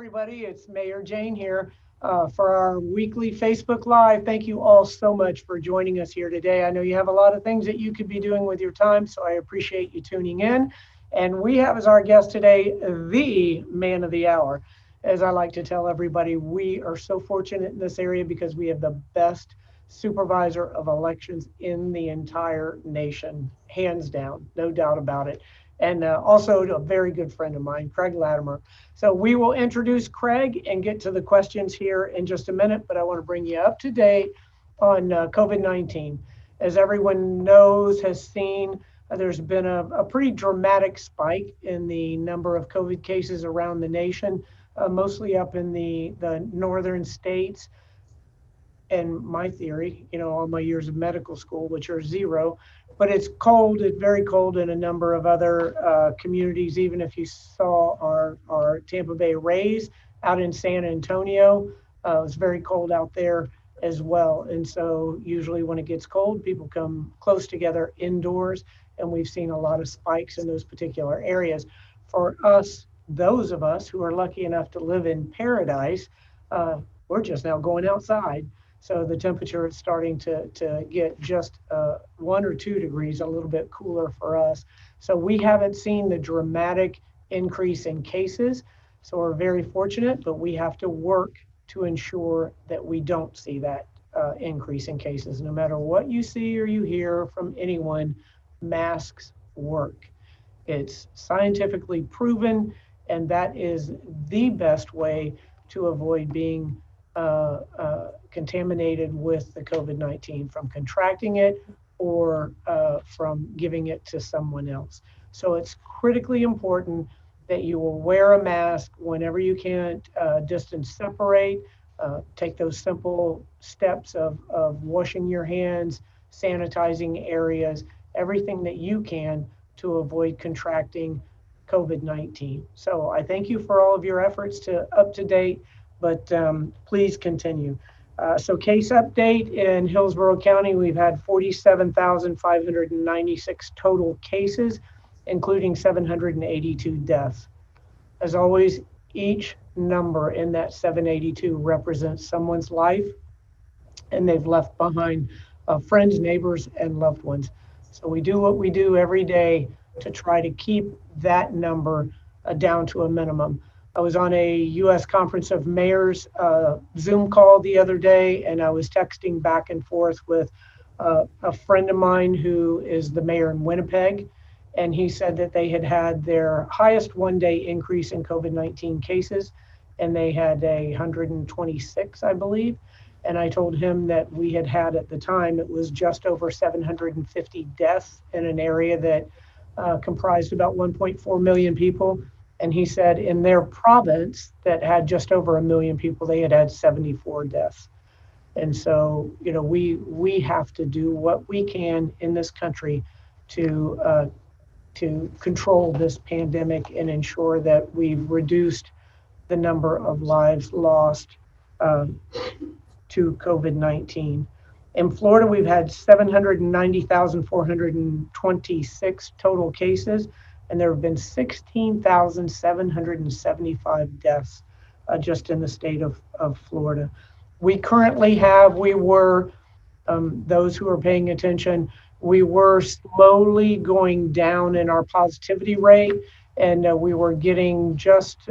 everybody. It's Mayor Jane here for our weekly Facebook Live. Thank you all so much for joining us here today. I know you have a lot of things that you could be doing with your time, so I appreciate you tuning in. And we have as our guest today, the man of the hour. As I like to tell everybody, we are so fortunate in this area because we have the best supervisor of elections in the entire nation, hands down, no doubt about it. And also a very good friend of mine, Craig Latimer. So we will introduce Craig and get to the questions here in just a minute, but I want to bring you up to date on COVID-19. As everyone knows, has seen, there's been a pretty dramatic spike in the number of COVID cases around the nation, mostly up in the northern states. And my theory, all my years of medical school, which are zero, but it's cold, it's very cold in a number of other communities. Even if you saw our Tampa Bay Rays out in San Antonio, it was very cold out there as well. And so usually when it gets cold, people come close together indoors, and we've seen a lot of spikes in those particular areas. For us, those of us who are lucky enough to live in paradise, we're just now going outside. So the temperature is starting to get just 1 or 2 degrees, a little bit cooler for us. So we haven't seen the dramatic increase in cases. So we're very fortunate, but we have to work to ensure that we don't see that increase in cases. No matter what you see or you hear from anyone, masks work. It's scientifically proven, and that is the best way to avoid being contaminated with the COVID-19, from contracting it or from giving it to someone else. So it's critically important that you will wear a mask whenever you can, distance separate, take those simple steps of washing your hands, sanitizing areas, everything that you can to avoid contracting COVID-19. So I thank you for all of your efforts to up to date, but please continue. So case update in Hillsborough County, we've had 47,596 total cases, including 782 deaths. As always, each number in that 782 represents someone's life, and they've left behind friends, neighbors, and loved ones. So we do what we do every day to try to keep that number down to a minimum. I was on a U.S. Conference of Mayors Zoom call the other day, and I was texting back and forth with a friend of mine who is the mayor in Winnipeg, and he said that they had had their highest one-day increase in COVID-19 cases, and they had 126, I believe. And I told him that we had at the time, it was just over 750 deaths in an area that comprised about 1.4 million people. And he said in their province that had just over 1 million people, they had 74 deaths. And so, we have to do what we can in this country to control this pandemic and ensure that we've reduced the number of lives lost to COVID-19. In Florida, we've had 790,426 total cases, and there have been 16,775 deaths just in the state of Florida. We were, those who are paying attention, we were slowly going down in our positivity rate, and we were getting just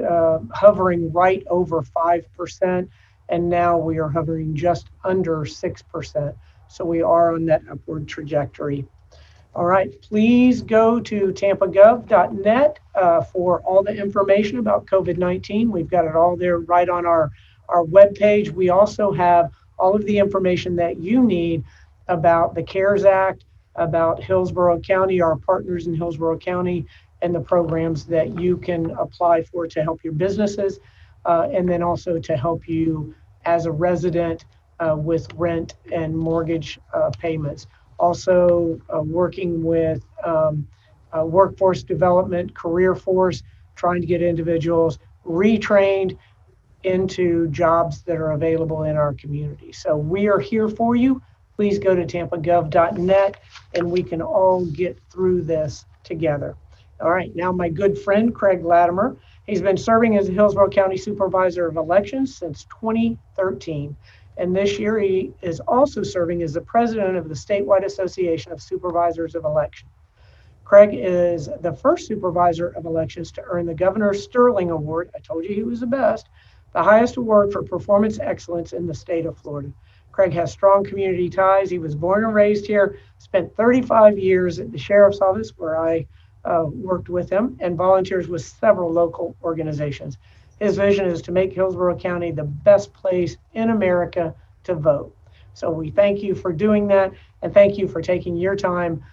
hovering right over 5%, and now we are hovering just under 6%. So we are on that upward trajectory. All right, please go to tampagov.net for all the information about COVID-19. We've got it all there right on our webpage. We also have all of the information that you need about the CARES Act, about Hillsborough County, our partners in Hillsborough County, and the programs that you can apply for to help your businesses, and then also to help you as a resident with rent and mortgage payments. Also working with workforce development, career force, trying to get individuals retrained into jobs that are available in our community. So we are here for you. Please go to tampagov.net and we can all get through this together. All right, now my good friend Craig Latimer He's been serving as the Hillsborough County Supervisor of Elections since 2013. And this year, he is also serving as the president of the Statewide Association of Supervisors of Elections. Craig is the first supervisor of elections to earn the Governor Sterling Award. I told you he was the best, the highest award for performance excellence in the state of Florida. Craig has strong community ties. He was born and raised here, spent 35 years at the sheriff's office where I worked with him, and volunteers with several local organizations. His vision is to make Hillsborough County the best place in America to vote. So we thank you for doing that, and thank you for taking your time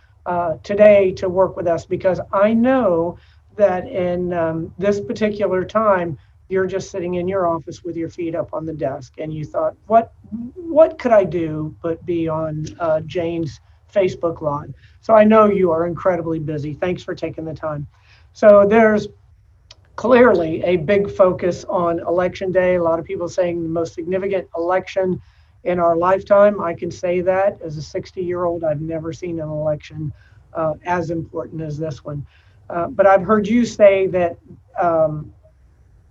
today to work with us, because I know that in this particular time, you're just sitting in your office with your feet up on the desk, and you thought, what could I do but be on Jane's Facebook Live? So I know you are incredibly busy. Thanks for taking the time. So there's clearly a big focus on Election Day. A lot of people saying the most significant election in our lifetime. I can say that as a 60-year-old, I've never seen an election as important as this one. But I've heard you say that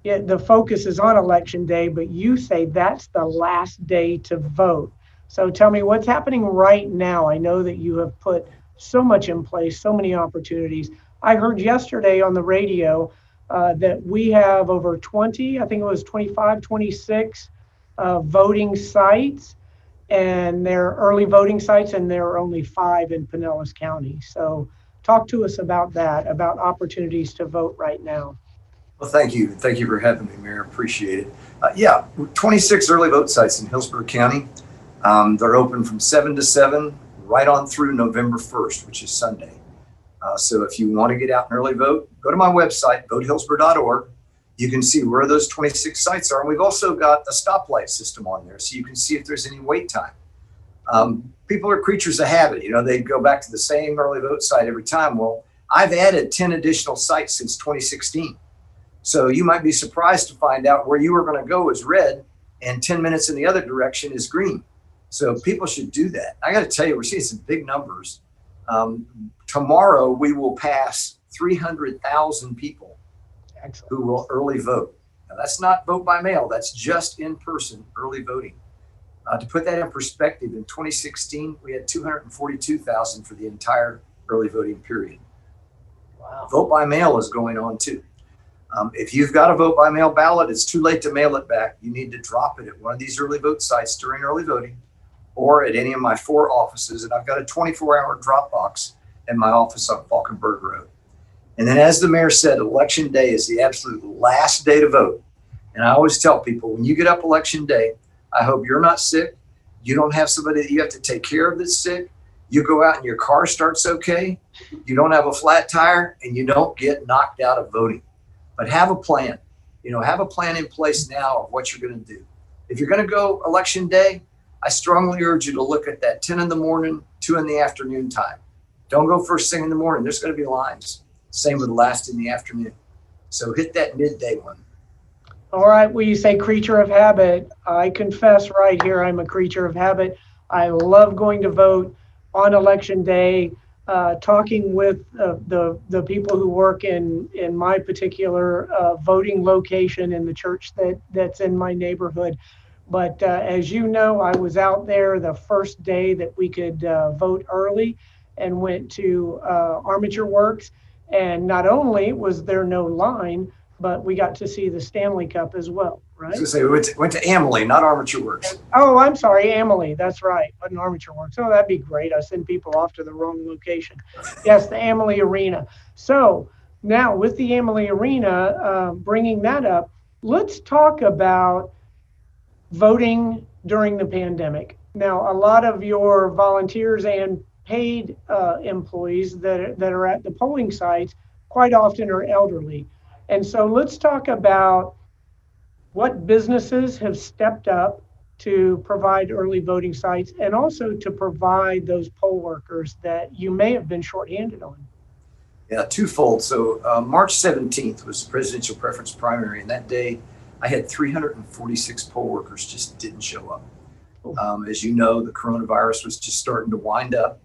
the focus is on Election Day, but you say that's the last day to vote. So tell me what's happening right now. I know that you have put so much in place, so many opportunities. I heard yesterday on the radio that we have over 20, I think it was 25, 26 voting sites, and they're early voting sites, and there are only 5 in Pinellas County. So talk to us about that, about opportunities to vote right now. Well, thank you. Thank you for having me, Mayor. Appreciate it. 26 early vote sites in Hillsborough County. They're open from 7 to 7 right on through November 1st, which is Sunday. So if you want to get out and early vote, go to my website, votehillsborough.org. You can see where those 26 sites are. And we've also got a stoplight system on there, so you can see if there's any wait time. People are creatures of habit. You know, they go back to the same early vote site every time. Well, I've added 10 additional sites since 2016. So you might be surprised to find out where you were going to go is red and 10 minutes in the other direction is green. So people should do that. I got to tell you, we're seeing some big numbers. Tomorrow we will pass 300,000 people who will early vote. Now that's not vote by mail. That's just in-person early voting. To put that in perspective, in 2016, we had 242,000 for the entire early voting period. Wow. Vote by mail is going on too. If you've got a vote by mail ballot, it's too late to mail it back. You need to drop it at one of these early vote sites during early voting or at any of my 4 offices. And I've got a 24-hour drop box in my office on Falkenberg Road. And then, as the mayor said, Election Day is the absolute last day to vote. And I always tell people, when you get up Election Day, I hope you're not sick. You don't have somebody that you have to take care of that's sick. You go out and your car starts okay. You don't have a flat tire, and you don't get knocked out of voting. But have a plan. Have a plan in place now of what you're going to do. If you're going to go Election Day, I strongly urge you to look at that 10 in the morning, 2 in the afternoon time. Don't go first thing in the morning. There's going to be lines. Same with last in the afternoon. So hit that midday one. All right. Well, you say creature of habit. I confess right here, I'm a creature of habit. I love going to vote on Election Day, talking with the people who work in my particular voting location in the church that's in my neighborhood. But as you know, I was out there the first day that we could vote early and went to Armature Works. And not only was there no line, but we got to see the Stanley Cup as well, right? I was going to say, we went to Amalie, not Armature Works. Oh, I'm sorry, Amalie. That's right. Wasn't Armature Works. Oh, that'd be great. I send people off to the wrong location. Yes, the Amalie Arena. So now with the Amalie Arena, bringing that up, let's talk about voting during the pandemic. Now, a lot of your volunteers and paid employees that are at the polling sites quite often are elderly. And so let's talk about what businesses have stepped up to provide early voting sites and also to provide those poll workers that you may have been shorthanded on. Yeah, twofold. So March 17th was the presidential preference primary, and that day I had 346 poll workers just didn't show up. As you know, the coronavirus was just starting to wind up.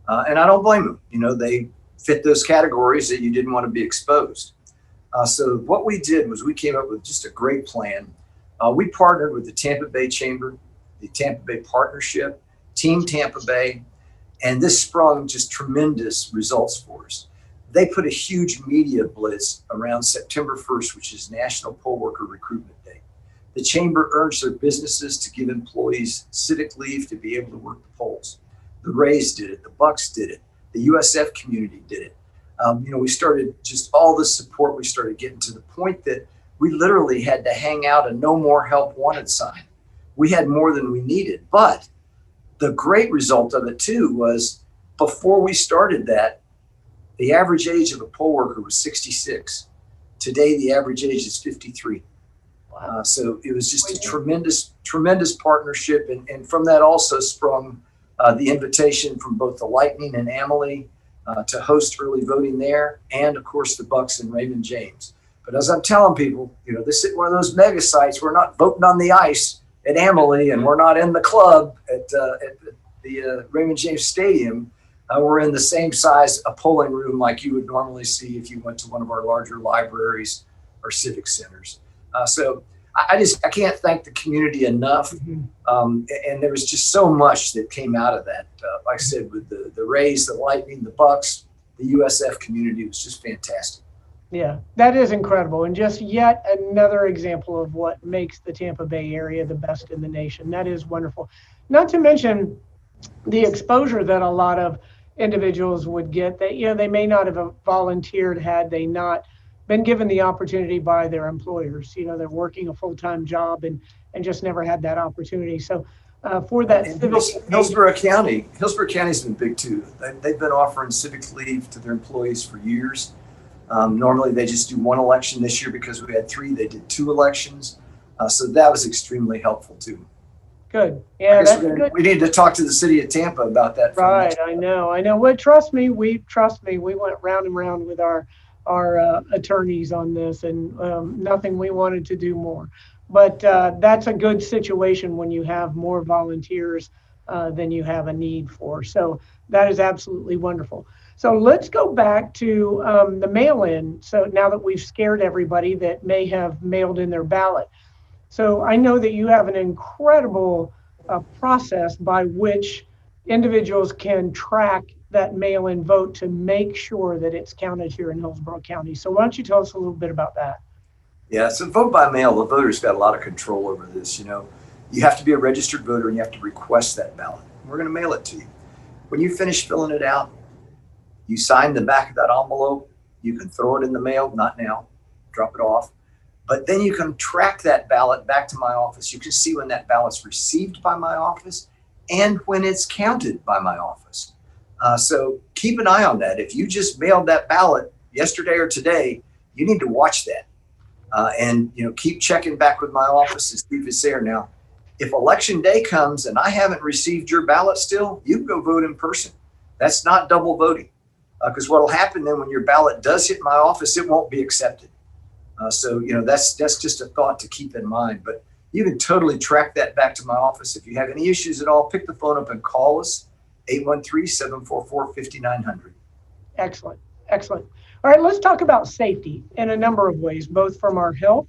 And I don't blame them. They fit those categories that you didn't want to be exposed. So what we did was we came up with just a great plan. We partnered with the Tampa Bay Chamber, the Tampa Bay Partnership, Team Tampa Bay, and this sprung just tremendous results for us. They put a huge media blitz around September 1st, which is National Poll Worker Recruitment Day. The Chamber urged their businesses to give employees civic leave to be able to work the polls. The Rays did it, the Bucks did it, the USF community did it. We started just all the support we started getting to the point that we literally had to hang out a no more help wanted sign. We had more than we needed, but the great result of it too was before we started that, the average age of a poll worker was 66. Today, the average age is 53. Wow. So it was just a tremendous partnership. And from that also sprung the invitation from both the Lightning and Amalie to host early voting there, and of course the Bucks and Raymond James. But as I'm telling people, this is one of those mega sites. We're not voting on the ice at Amalie, and we're not in the club at the Raymond James Stadium. We're in the same size a polling room like you would normally see if you went to one of our larger libraries or civic centers. So I can't thank the community enough. And there was just so much that came out of that. Like I said, with the Rays, the Lightning, the Bucks, the USF community was just fantastic. Yeah, that is incredible. And just yet another example of what makes the Tampa Bay area the best in the nation. That is wonderful. Not to mention the exposure that a lot of individuals would get that, they may not have volunteered had they not been given the opportunity by their employers. They're working a full-time job and just never had that opportunity. So for that Hillsborough County's been big too. They've been offering civic leave to their employees for years. Normally they just do one election. This year, because we had 3, they did 2 elections. So that was extremely helpful too. Good. Yeah, that's good. We need to talk to the city of Tampa about that. Right. I know. Well, trust me. We went round and round with our attorneys on this, and nothing we wanted to do more. But that's a good situation when you have more volunteers than you have a need for. So that is absolutely wonderful. So let's go back to the mail-in. So now that we've scared everybody that may have mailed in their ballot. So I know that you have an incredible process by which individuals can track that mail-in vote to make sure that it's counted here in Hillsborough County. So why don't you tell us a little bit about that? Yeah, so vote by mail, the voters got a lot of control over this. You have to be a registered voter and you have to request that ballot. We're going to mail it to you. When you finish filling it out, you sign the back of that envelope. You can throw it in the mail, not now, drop it off. But then you can track that ballot back to my office. You can see when that ballot's received by my office and when it's counted by my office. So keep an eye on that. If you just mailed that ballot yesterday or today, you need to watch that. And keep checking back with my office to see if it's there. Now, if election day comes and I haven't received your ballot still, you can go vote in person. That's not double voting. Because what will happen then when your ballot does hit my office, it won't be accepted. So that's just a thought to keep in mind. But you can totally track that back to my office. If you have any issues at all, pick the phone up and call us, 813-744-5900. Excellent. All right, let's talk about safety in a number of ways, both from our health,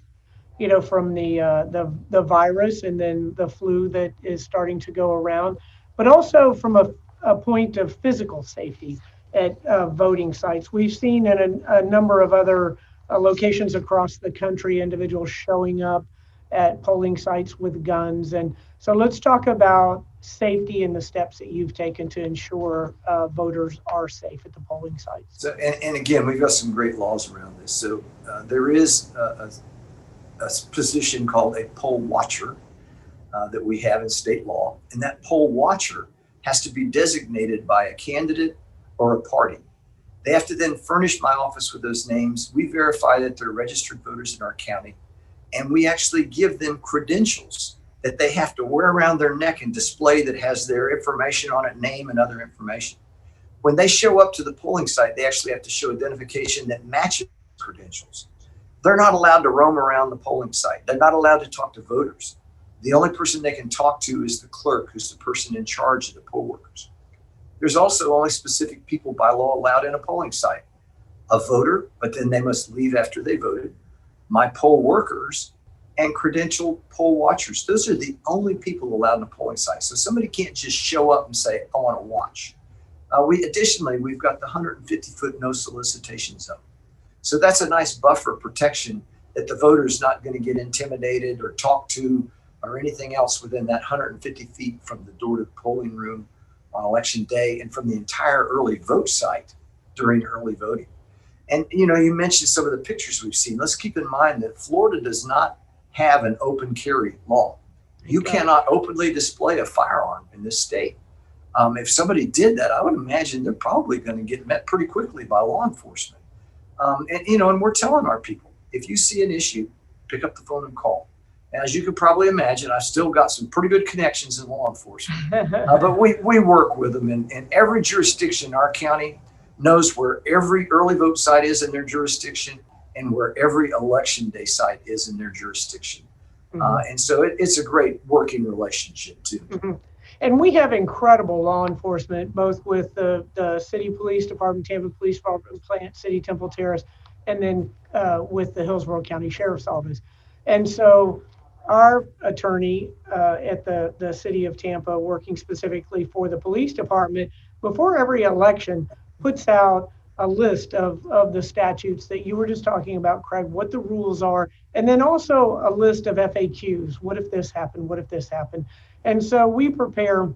from the virus and then the flu that is starting to go around, but also from a point of physical safety at voting sites. We've seen in a number of other locations across the country, individuals showing up at polling sites with guns. And so let's talk about safety and the steps that you've taken to ensure voters are safe at the polling sites. So, and again, we've got some great laws around this. So there is a position called a poll watcher that we have in state law. And that poll watcher has to be designated by a candidate or a party. They have to then furnish my office with those names. We verify that they're registered voters in our county, and we actually give them credentials that they have to wear around their neck and display that has their information on it, name and other information. When they show up to the polling site, they actually have to show identification that matches credentials. They're not allowed to roam around the polling site. They're not allowed to talk to voters. The only person they can talk to is the clerk, who's the person in charge of the poll workers. There's also only specific people by law allowed in a polling site. a voter, but then they must leave after they voted, my poll workers, and credentialed poll watchers. Those are the only people allowed in a polling site. So somebody can't just show up and say, I want to watch. Additionally, we've got the 150-foot no solicitation zone. So that's a nice buffer protection that the voter's not going to get intimidated or talked to or anything else within that 150 feet from the door to the polling room on election day and from the entire early vote site during early voting. And, you mentioned some of the pictures we've seen. Let's keep in mind that Florida does not have an open carry law. You cannot openly display a firearm in this state. If somebody did that, I would imagine they're probably going to get met pretty quickly by law enforcement. And we're telling our people, if you see an issue, pick up the phone and call. And as you can probably imagine, I've still got some pretty good connections in law enforcement, but we work with them. And every jurisdiction in our county knows where every early vote site is in their jurisdiction and where every election day site is in their jurisdiction. And so it's a great working relationship too. Mm-hmm. And we have incredible law enforcement, both with the City Police Department, Tampa Police Department, Plant City, Temple Terrace, and then with the Hillsborough County Sheriff's Office. And so our attorney at the City of Tampa, working specifically for the police department, before every election, puts out a list of the statutes that you were just talking about, Craig, what the rules are, and then also a list of FAQs. What if this happened? What if this happened? And so we prepare,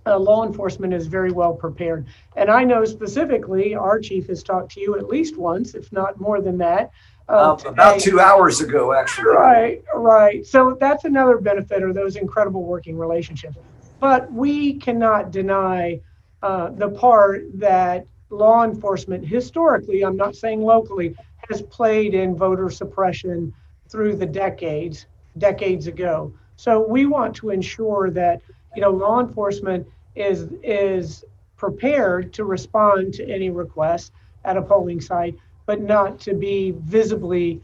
law enforcement is very well prepared. And I know specifically our chief has talked to you at least once, if not more than that. About 2 hours ago, actually. Right. So that's another benefit of those incredible working relationships. But we cannot deny the part that law enforcement historically, I'm not saying locally, has played in voter suppression through the decades ago. So we want to ensure that, law enforcement is prepared to respond to any requests at a polling site, but not to be visibly,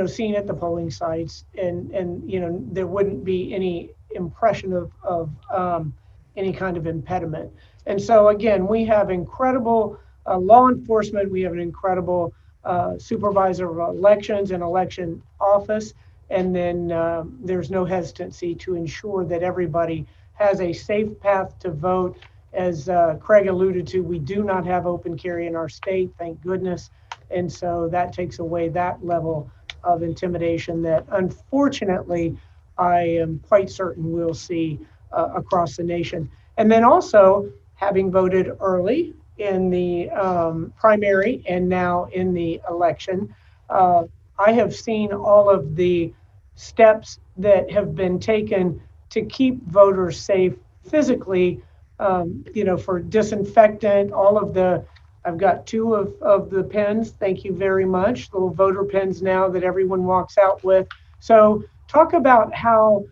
seen at the polling sites, and there wouldn't be any impression of any kind of impediment. And so again, we have incredible law enforcement. We have an incredible supervisor of elections and election office. And then there's no hesitancy to ensure that everybody has a safe path to vote. As Craig alluded to, we do not have open carry in our state, thank goodness. And so that takes away that level of intimidation that unfortunately I am quite certain we'll see across the nation. And then also, having voted early in the primary and now in the election, I have seen all of the steps that have been taken to keep voters safe physically, for disinfectant, I've got 2 of the pens, thank you very much, little voter pens now that everyone walks out with. So talk about how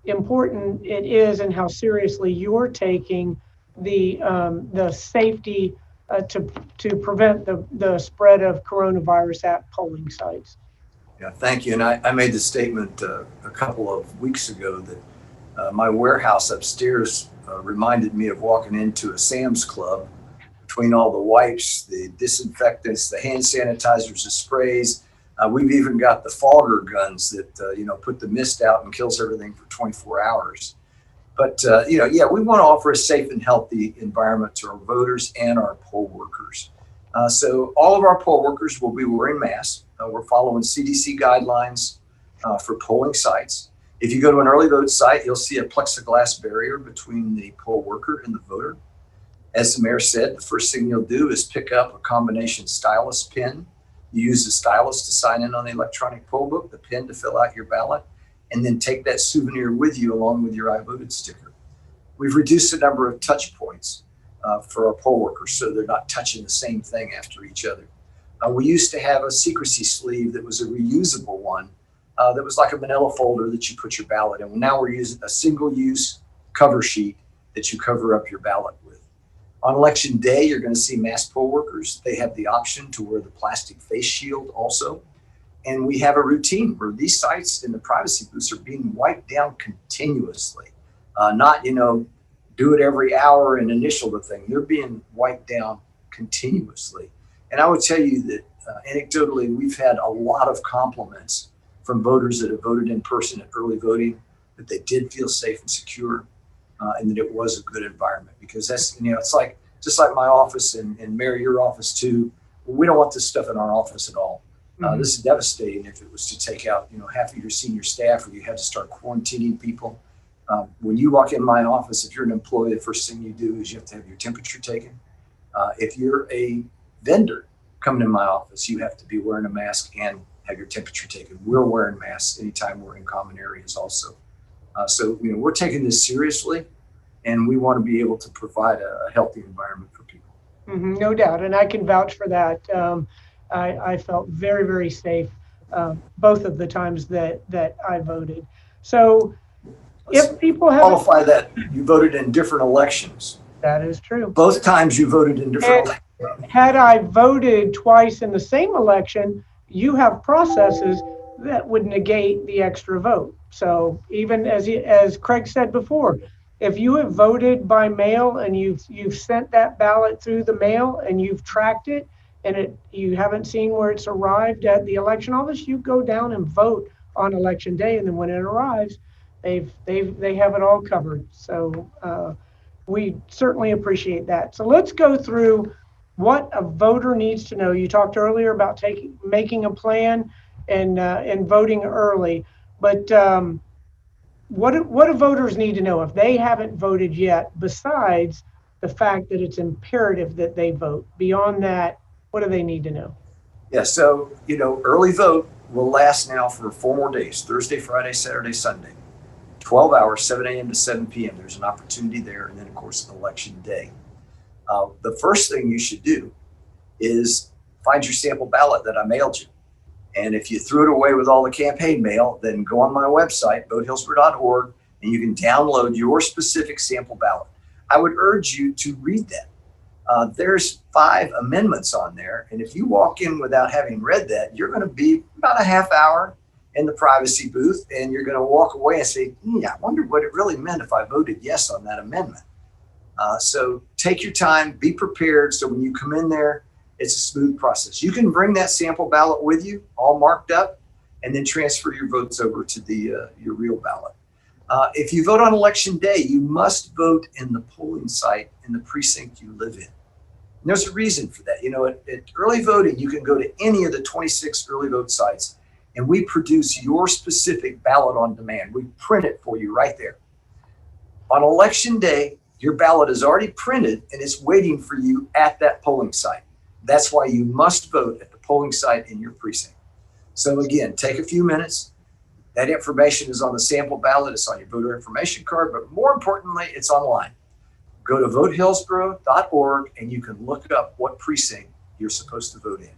important it is and how seriously you're taking the safety to prevent the spread of coronavirus at polling sites. Yeah, thank you. And I made the statement a couple of weeks ago that my warehouse upstairs reminded me of walking into a Sam's Club. Between all the wipes, the disinfectants, the hand sanitizers, the sprays, we've even got the fogger guns that put the mist out and kills everything for 24 hours. But we want to offer a safe and healthy environment to our voters and our poll workers. So all of our poll workers will be wearing masks. We're following CDC guidelines for polling sites. If you go to an early vote site, you'll see a plexiglass barrier between the poll worker and the voter. As the mayor said, the first thing you'll do is pick up a combination stylus pen. You use the stylus to sign in on the electronic poll book, the pen to fill out your ballot, and then take that souvenir with you along with your I voted sticker. We've reduced the number of touch points for our poll workers so they're not touching the same thing after each other. We used to have a secrecy sleeve that was a reusable one that was like a manila folder that you put your ballot in. Well, now we're using a single-use cover sheet that you cover up your ballot with. On election day, you're going to see masked poll workers. They have the option to wear the plastic face shield also. And we have a routine where these sites in the privacy booths are being wiped down continuously. Not, do it every hour and initial the thing. They're being wiped down continuously. And I would tell you that anecdotally, we've had a lot of compliments from voters that have voted in person at early voting, that they did feel safe and secure, and that it was a good environment. Because that's, it's like, just like my office and Mary, your office too, we don't want this stuff in our office at all. This is devastating if it was to take out, half of your senior staff, or you had to start quarantining people. When you walk in my office, if you're an employee, the first thing you do is you have to have your temperature taken. If you're a vendor coming in my office, you have to be wearing a mask and have your temperature taken. We're wearing masks anytime we're in common areas also. So, we're taking this seriously, and we want to be able to provide a healthy environment for people. No doubt. And I can vouch for that. I felt very, very safe both of the times that I voted. So if people have qualify that you voted in different elections. That is true. Both times you voted in different elections. Had I voted twice in the same election, you have processes that would negate the extra vote. So even as Craig said before, if you have voted by mail and you've sent that ballot through the mail and you've tracked it, and you haven't seen where it's arrived at the election office, you go down and vote on election day, and then when it arrives, they have it all covered. So we certainly appreciate that. So let's go through what a voter needs to know. You talked earlier about making a plan and voting early, but what do voters need to know if they haven't voted yet, besides the fact that it's imperative that they vote? Beyond that, what do they need to know? Yeah, so, early vote will last now for 4 more days: Thursday, Friday, Saturday, Sunday. 12 hours, 7 a.m. to 7 p.m. There's an opportunity there. And then, of course, election day. The first thing you should do is find your sample ballot that I mailed you. And if you threw it away with all the campaign mail, then go on my website, votehillsborough.org, and you can download your specific sample ballot. I would urge you to read that. There's 5 amendments on there. And if you walk in without having read that, you're going to be about a half hour in the privacy booth, and you're going to walk away and say, I wonder what it really meant if I voted yes on that amendment. So take your time, be prepared. So when you come in there, it's a smooth process. You can bring that sample ballot with you, all marked up, and then transfer your votes over to your real ballot. If you vote on election day, you must vote in the polling site in the precinct you live in. And there's a reason for that. At early voting, you can go to any of the 26 early vote sites, and we produce your specific ballot on demand. We print it for you right there. On election day, your ballot is already printed and it's waiting for you at that polling site. That's why you must vote at the polling site in your precinct. So again, take a few minutes. That information is on the sample ballot. It's on your voter information card, but more importantly, it's online. Go to votehillsborough.org and you can look up what precinct you're supposed to vote in.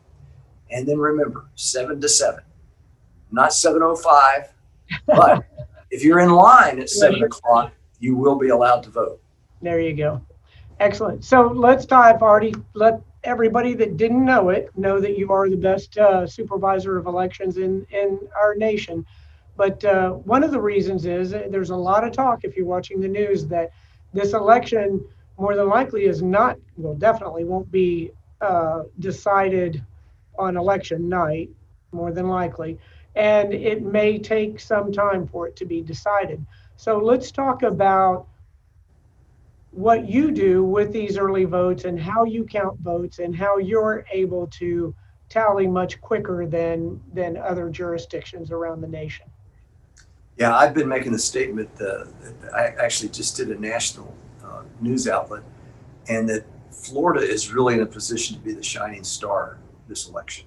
And then remember, 7 to 7, not 7:05, but if you're in line at 7 o'clock, you will be allowed to vote. There you go. Excellent. So I've already let everybody that didn't know it know that you are the best supervisor of elections in our nation. But one of the reasons is there's a lot of talk, if you're watching the news, that this election more than likely definitely won't be decided on election night, more than likely. And it may take some time for it to be decided. So let's talk about what you do with these early votes and how you count votes and how you're able to tally much quicker than other jurisdictions around the nation. Yeah, I've been making the statement that I actually just did a national news outlet, and that Florida is really in a position to be the shining star this election.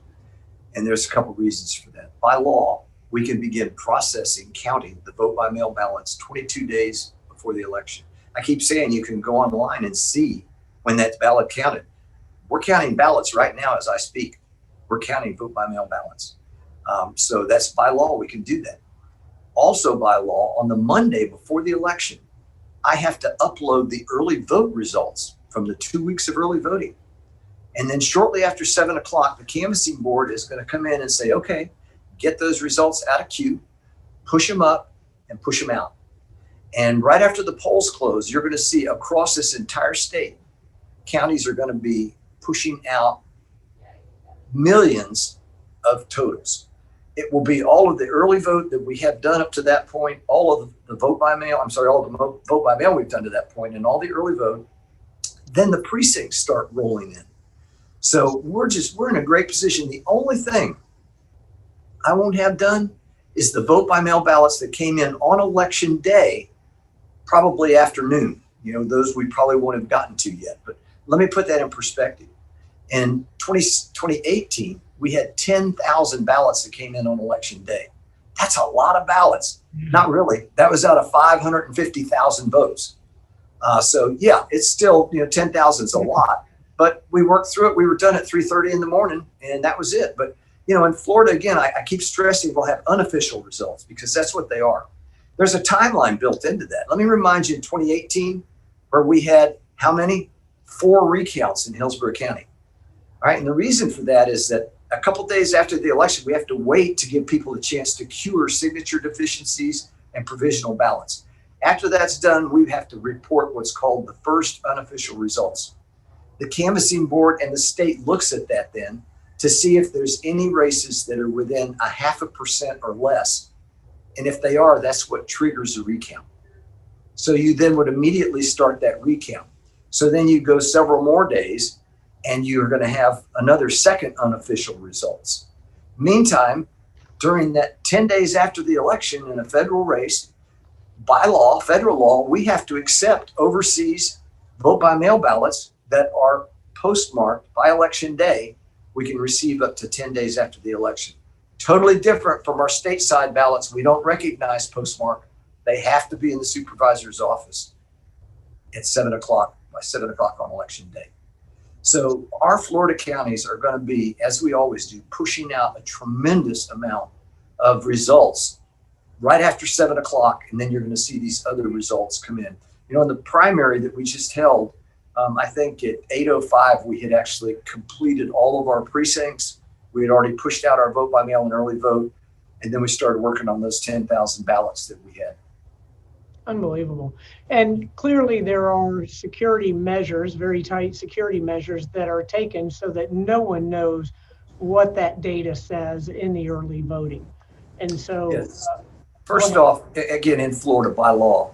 And there's a couple reasons for that. By law, we can begin processing, counting the vote by mail ballots 22 days before the election. I keep saying you can go online and see when that ballot counted. We're counting ballots right now as I speak. We're counting vote by mail ballots. So that's by law, we can do that. Also by law, on the Monday before the election, I have to upload the early vote results from the 2 weeks of early voting. And then shortly after 7 o'clock, the canvassing board is going to come in and say, okay, get those results out of queue, push them up and push them out. And right after the polls close, you're going to see across this entire state, counties are going to be pushing out millions of totals. It will be all of the early vote that we have done up to that point, all of the vote by mail, all of the vote by mail we've done to that point, and all the early vote. Then the precincts start rolling in. So we're in a great position. The only thing I won't have done is the vote by mail ballots that came in on election day, probably afternoon. Those we probably won't have gotten to yet. But let me put that in perspective. In 2018, we had 10,000 ballots that came in on election day. That's a lot of ballots. Not really. That was out of 550,000 votes. So yeah, it's still, 10,000 is a lot, but we worked through it. We were done at 3:30 in the morning, and that was it. But in Florida, again, I keep stressing we'll have unofficial results because that's what they are. There's a timeline built into that. Let me remind you, in 2018, where we had how many? 4 recounts in Hillsborough County. All right, and the reason for that is that a couple days after the election, we have to wait to give people a chance to cure signature deficiencies and provisional ballots. After that's done, we have to report what's called the first unofficial results. The canvassing board and the state looks at that then to see if there's any races that are within 0.5% or less. And if they are, that's what triggers a recount. So you then would immediately start that recount. So then you go several more days and you're going to have another second unofficial results. Meantime, during that 10 days after the election in a federal race, by law, federal law, we have to accept overseas vote by mail ballots that are postmarked by election day. We can receive up to 10 days after the election. Totally different from our stateside ballots. We don't recognize postmark. They have to be in the supervisor's office at 7 o'clock, by 7 o'clock on election day. So our Florida counties are going to be, as we always do, pushing out a tremendous amount of results right after 7 o'clock. And then you're going to see these other results come in. In the primary that we just held, I think at 8:05, we had actually completed all of our precincts. We had already pushed out our vote by mail and early vote. And then we started working on those 10,000 ballots that we had. Unbelievable. And clearly there are security measures, very tight security measures that are taken so that no one knows what that data says in the early voting. And so, yes. First off, again, in Florida by law,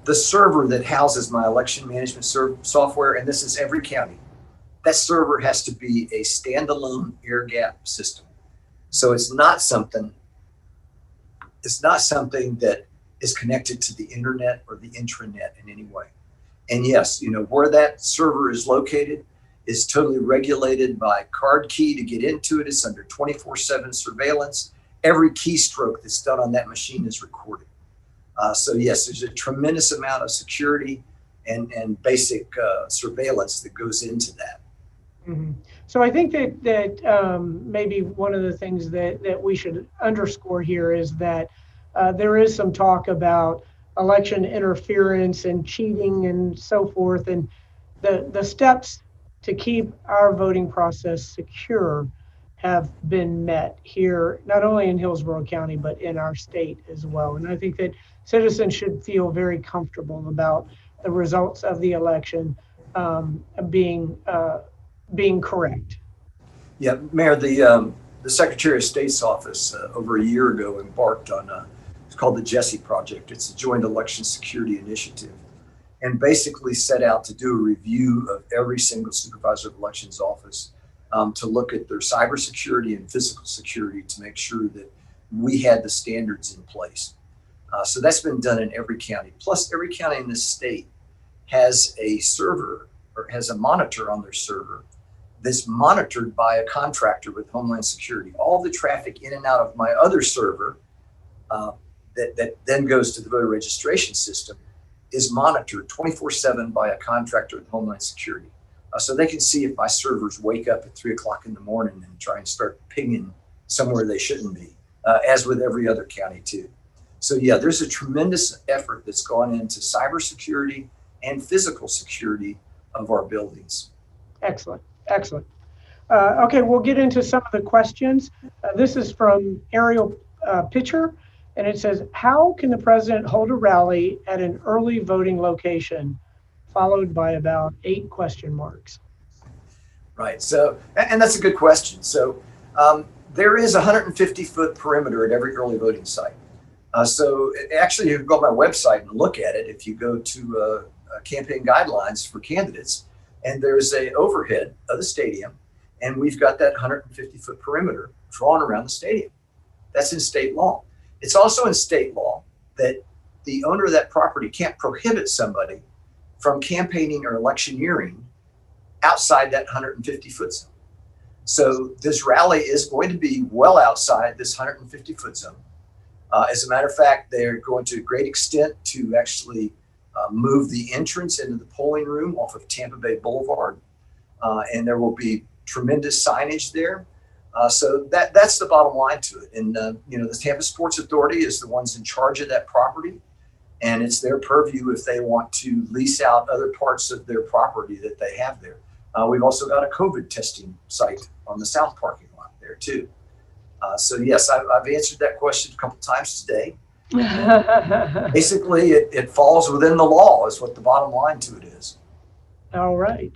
the server that houses my election management software, and this is every county, that server has to be a standalone air gap system. So it's not something that is connected to the internet or the intranet in any way. And yes, where that server is located is totally regulated by card key to get into it. It's under 24/7 surveillance. Every keystroke that's done on that machine is recorded. So yes, there's a tremendous amount of security and basic surveillance that goes into that. Mm-hmm. So I think that maybe one of the things that we should underscore here is that there is some talk about election interference and cheating and so forth, and the steps to keep our voting process secure have been met here, not only in Hillsborough County, but in our state as well. And I think that citizens should feel very comfortable about the results of the election being correct. Yeah, Mayor, the Secretary of State's office over a year ago embarked on it's called the Jesse Project. It's a Joint Election Security Initiative, and basically set out to do a review of every single Supervisor of Elections office to look at their cybersecurity and physical security to make sure that we had the standards in place. So that's been done in every county. Plus, every county in this state has a server or has a monitor on their server that's monitored by a contractor with Homeland Security. All the traffic in and out of my other server that then goes to the voter registration system is monitored 24/7 by a contractor with Homeland Security. So they can see if my servers wake up at 3 o'clock in the morning and try and start pinging somewhere they shouldn't be, as with every other county too. So yeah, there's a tremendous effort that's gone into cybersecurity and physical security of our buildings. Excellent. Okay, we'll get into some of the questions. This is from Ariel Pitcher, and it says, how can the president hold a rally at an early voting location, followed by about 8 question marks? Right. So, and that's a good question. So, there is a 150-foot perimeter at every early voting site. Actually, you can go on my website and look at it. If you go to campaign guidelines for candidates, and there's a overhead of the stadium, and we've got that 150-foot perimeter drawn around the stadium. That's in state law. It's also in state law that the owner of that property can't prohibit somebody from campaigning or electioneering outside that 150-foot zone. So this rally is going to be well outside this 150-foot zone. As a matter of fact, they're going to a great extent to actually move the entrance into the polling room off of Tampa Bay Boulevard. And there will be tremendous signage there. So that's the bottom line to it. And, the Tampa Sports Authority is the ones in charge of that property. And it's their purview if they want to lease out other parts of their property that they have there. We've also got a COVID testing site on the south parking lot there too. So yes, I've answered that question a couple times today. Basically, it falls within the law is what the bottom line to it is. All right.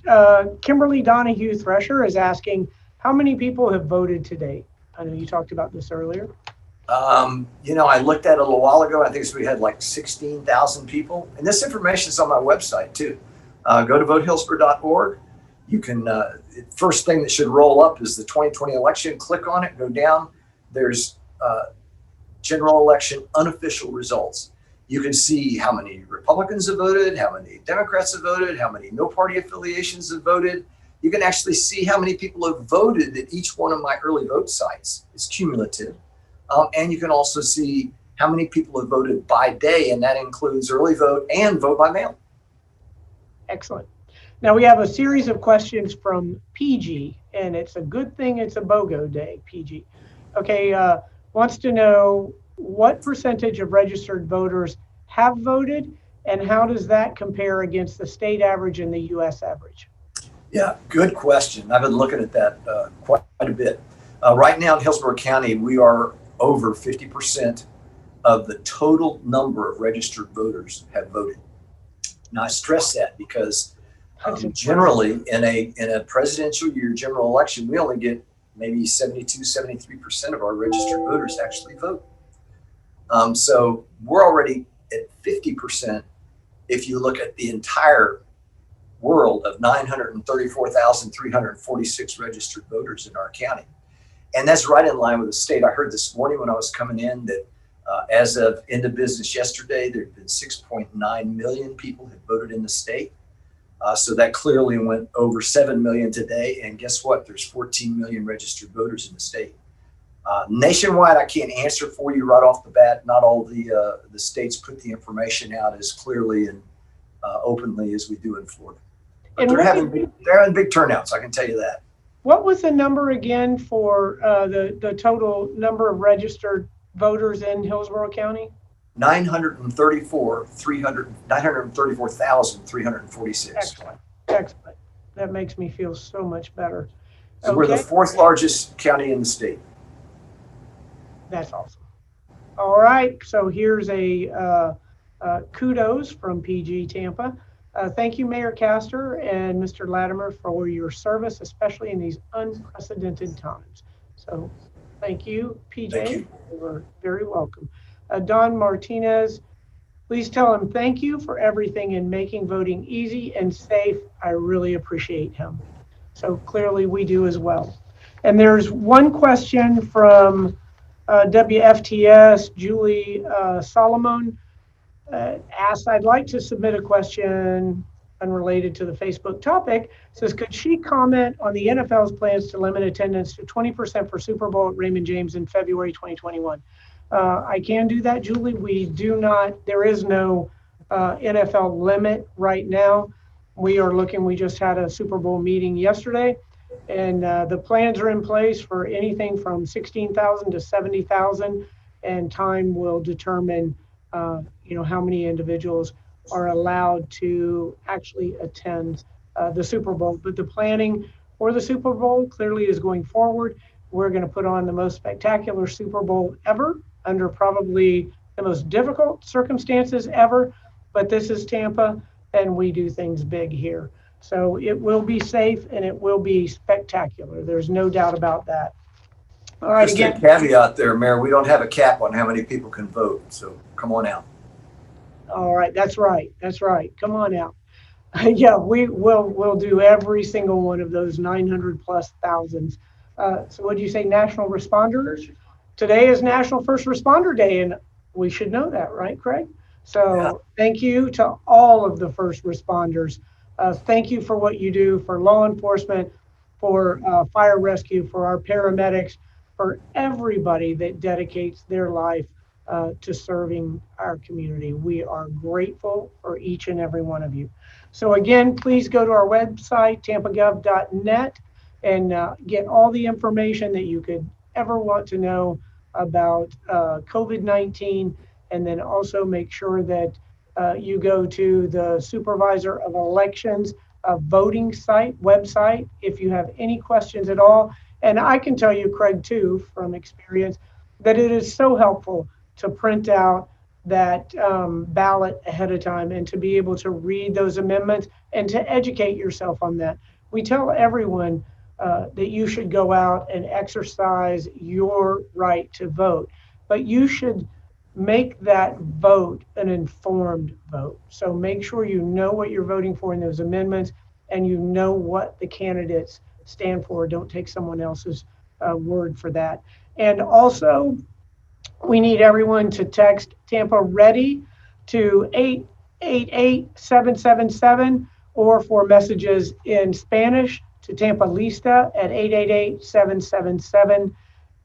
Kimberly Donahue Thresher is asking, how many people have voted today? I know you talked about this earlier. I looked at it a little while ago. I think we had like 16,000 people. And this information is on my website too. Go to votehillsborough.org. You can, first thing that should roll up is the 2020 election. Click on it, go down. There's general election unofficial results. You can see how many Republicans have voted, how many Democrats have voted, how many no party affiliations have voted. You can actually see how many people have voted at each one of my early vote sites. It's cumulative. And you can also see how many people have voted by day, and that includes early vote and vote by mail. Excellent. Now we have a series of questions from PG, and it's a good thing it's a BOGO day, PG. Okay, wants to know what percentage of registered voters have voted, and how does that compare against the state average and the U.S. average? Yeah, good question. I've been looking at that quite a bit. Right now in Hillsborough County, we are over 50% of the total number of registered voters have voted. Now I stress that because generally in a presidential year, general election, we only get maybe 73% of our registered voters actually vote. So we're already at 50% if you look at the entire world of 934,346 registered voters in our county. And that's right in line with the state. I heard this morning when I was coming in that as of end of business yesterday, there have been 6.9 million people have voted in the state. So that clearly went over 7 million today. And guess what? There's 14 million registered voters in the state. Nationwide, I can't answer for you right off the bat. Not all the states put the information out as clearly and openly as we do in Florida. But they're having big turnouts, I can tell you that. What was the number again for the total number of registered voters in Hillsborough County? 934,346. Excellent. Excellent. That makes me feel so much better. So we're the fourth largest county in the state. That's awesome. All right. So here's a kudos from PG Tampa. Thank you, Mayor Castor and Mr. Latimer, for your service, especially in these unprecedented times. So thank you, PJ. Thank you. You're very welcome. Don Martinez, please tell him thank you for everything in making voting easy and safe. I really appreciate him. So clearly we do as well. And there's one question from WFTS, Julie Solomon. Asked, I'd like to submit a question unrelated to the Facebook topic. Says, could she comment on the NFL's plans to limit attendance to 20% for Super Bowl at Raymond James in February 2021? I can do that, Julie. There is no NFL limit right now. We just had a Super Bowl meeting yesterday, and the plans are in place for anything from 16,000 to 70,000, and time will determine how many individuals are allowed to actually attend the Super Bowl. But the planning for the Super Bowl clearly is going forward. We're going to put on the most spectacular Super Bowl ever under probably the most difficult circumstances ever. But this is Tampa, and we do things big here. So it will be safe and it will be spectacular. There's no doubt about that. All right, Just a again. caveat there, Mayor, we don't have a cap on how many people can vote, so come on out. All right, that's right. That's right. Come on out. Yeah, we'll do every single one of those 900 plus thousands. So what do you say, national responders? Today is National First Responder Day, and we should know that, right, Craig? Yeah. So thank you to all of the first responders. Thank you for what you do for law enforcement, for fire rescue, for our paramedics, for everybody that dedicates their life to serving our community. We are grateful for each and every one of you. So again, please go to our website, tampagov.net, and get all the information that you could ever want to know about COVID-19. And then also make sure that you go to the Supervisor of Elections voting site, website, if you have any questions at all. And I can tell you, Craig, too, from experience, that it is so helpful to print out that ballot ahead of time and to be able to read those amendments and to educate yourself on that. We tell everyone that you should go out and exercise your right to vote, but you should make that vote an informed vote. So make sure you know what you're voting for in those amendments and you know what the candidates stand for. Don't take someone else's word for that. And also, we need everyone to text Tampa Ready to 888-777 or for messages in Spanish to Tampa Lista at 888-777.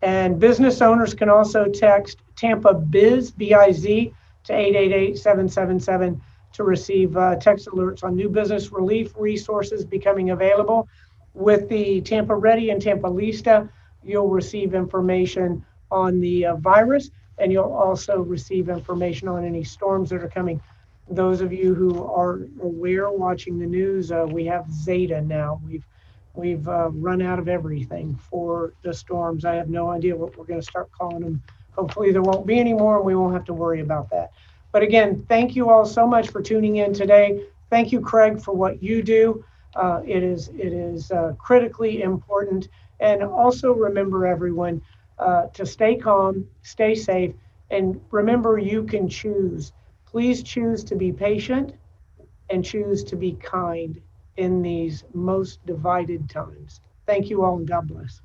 And business owners can also text Tampa Biz, B-I-Z, to 888-777 to receive text alerts on new business relief resources becoming available. With the Tampa Ready and Tampa Lista, you'll receive information on the virus, and you'll also receive information on any storms that are coming. Those of you who are aware watching the news, we have Zeta now. We've run out of everything for the storms. I have no idea what we're going to start calling them. Hopefully there won't be any more and we won't have to worry about that. But again, thank you all so much for tuning in today. Thank you, Craig, for what you do. It is critically important. And also remember, everyone, to stay calm, stay safe, and remember you can choose. Please choose to be patient and choose to be kind in these most divided times. Thank you all and God bless.